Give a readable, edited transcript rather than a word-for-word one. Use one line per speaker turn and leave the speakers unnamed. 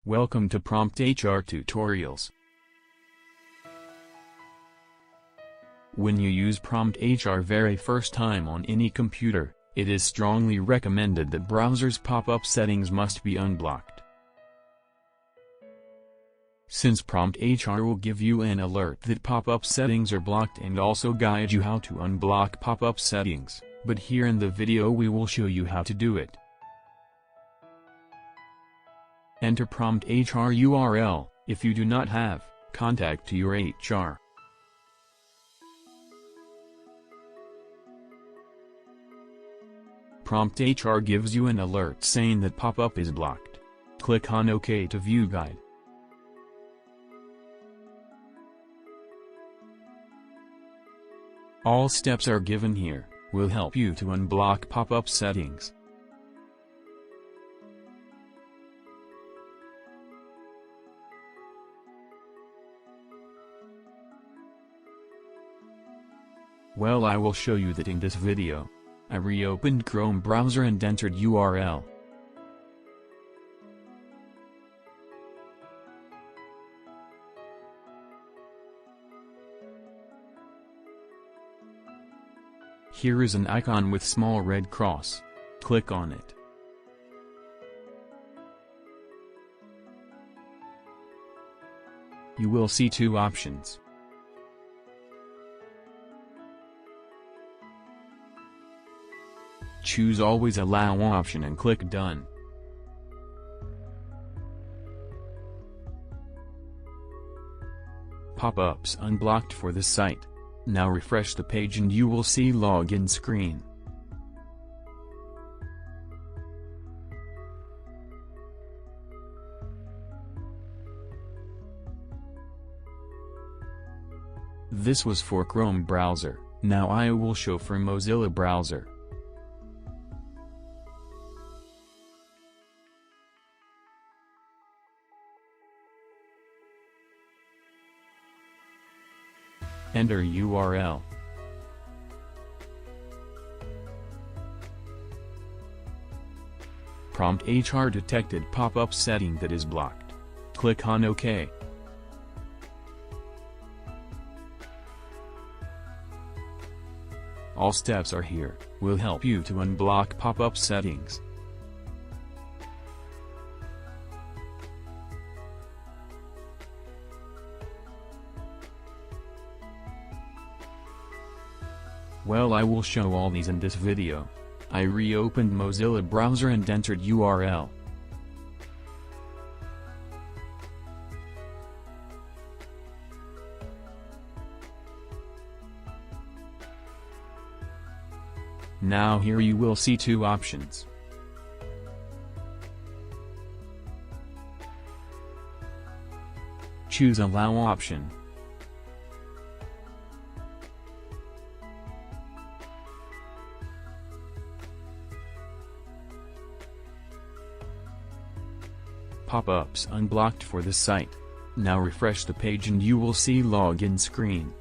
Welcome to PromptHR Tutorials. When you use PromptHR very first time on any computer, it is strongly recommended that browser's pop-up settings must be unblocked. Since PromptHR will give you an alert that pop-up settings are blocked and also guide you how to unblock pop-up settings, but here in the video we will show you how to do it. Enter PromptHR URL. If you do not have, contact your HR. PromptHR gives you an alert saying that pop-up is blocked. Click on OK to view guide. All steps are given here, will help you to unblock pop-up settings. Well, I will show you that in this video. I reopened Chrome browser and entered URL. Here is an icon with small red cross. Click on it. You will see two options. Choose Always Allow option and click Done. Pop-ups unblocked for the site. Now refresh the page and you will see login screen. This was for Chrome browser, now I will show for Mozilla browser. Enter URL. PromptHR detected pop-up setting that is blocked. Click on OK. All steps are here, will help you to unblock pop-up settings. Well, I will show all these in this video. I reopened Mozilla browser and entered URL. Now here you will see two options. Choose Allow option. Pop-ups unblocked for the site. Now refresh the page and you will see login screen.